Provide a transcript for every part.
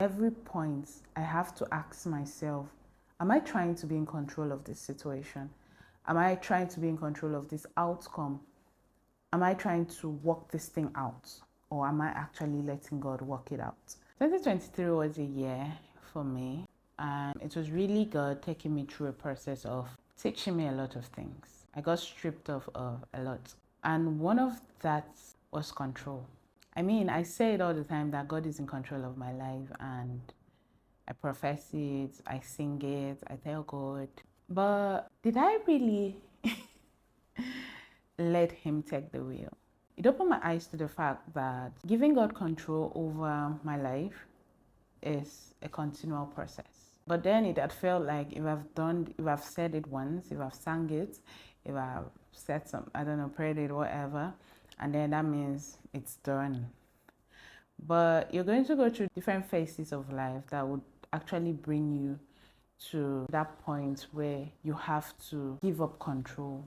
Every point I have to ask myself, am I trying to be in control of this situation? Am I trying to be in control of this outcome? Am I trying to work this thing out? Or am I actually letting God work it out? 2023 was a year for me, and it was really God taking me through a process of teaching me a lot of things. I got stripped of a lot, and one of that was control. I mean, I say it all the time that God is in control of my life, and I profess it, I sing it, I tell God. But did I really let Him take the wheel? It opened my eyes to the fact that giving God control over my life is a continual process. But then it had felt like if I've said it once, if I've sang it, if I've said some, I don't know, prayed it, whatever, and then that means it's done. But you're going to go through different phases of life that would actually bring you to that point where you have to give up control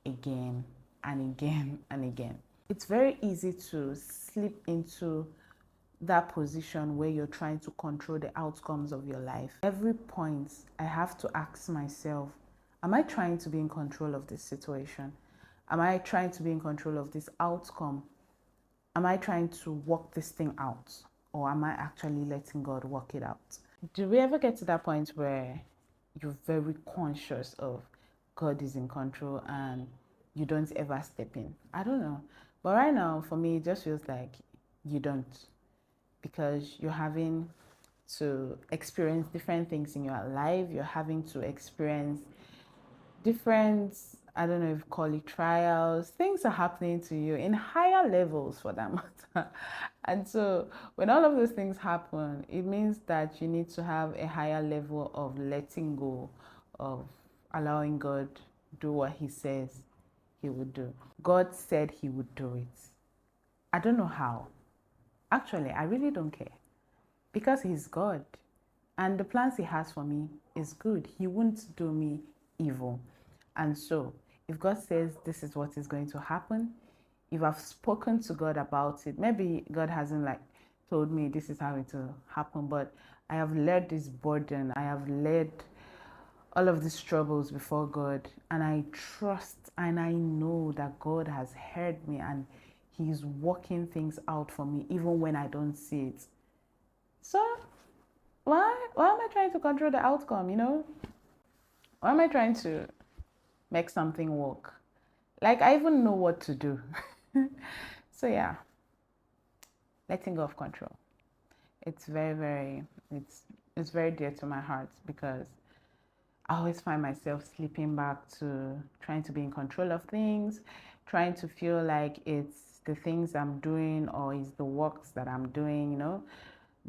again and again and again. It's very easy to slip into that position where you're trying to control the outcomes of your life. Every point I have to ask myself, am I trying to be in control of this situation? Am I trying to be in control of this outcome? Am I trying to work this thing out? Or am I actually letting God work it out? Do we ever get to that point where you're very conscious of God is in control and you don't ever step in? I don't know. But right now, for me, it just feels like you don't, because you're having to experience different things in your life. You're having to experience different, I don't know if you call it trials. Things are happening to you in higher levels for that matter. And so when all of those things happen, it means that you need to have a higher level of letting go, of allowing God do what He says He would do. God said He would do it. I don't know how. Actually, I really don't care, because He's God and the plans He has for me is good. He won't do me evil. And so if God says this is what is going to happen, if I've spoken to God about it, maybe God hasn't told me this is how it will happen, but I have laid this burden, I have laid all of these troubles before God, and I trust and I know that God has heard me and He's working things out for me even when I don't see it. So why am I trying to control the outcome, Why am I trying to make something work? Like, I even know what to do. So yeah, letting go of control. It's it's very dear to my heart, because I always find myself slipping back to trying to be in control of things, trying to feel like it's the things I'm doing or it's the works that I'm doing,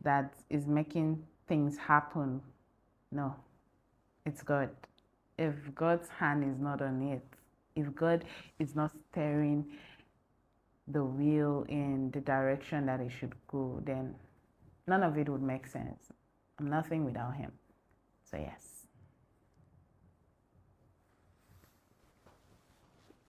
that is making things happen. No, it's God. If God's hand is not on it, if God is not steering the wheel in the direction that it should go, then none of it would make sense. I'm nothing without Him. So yes.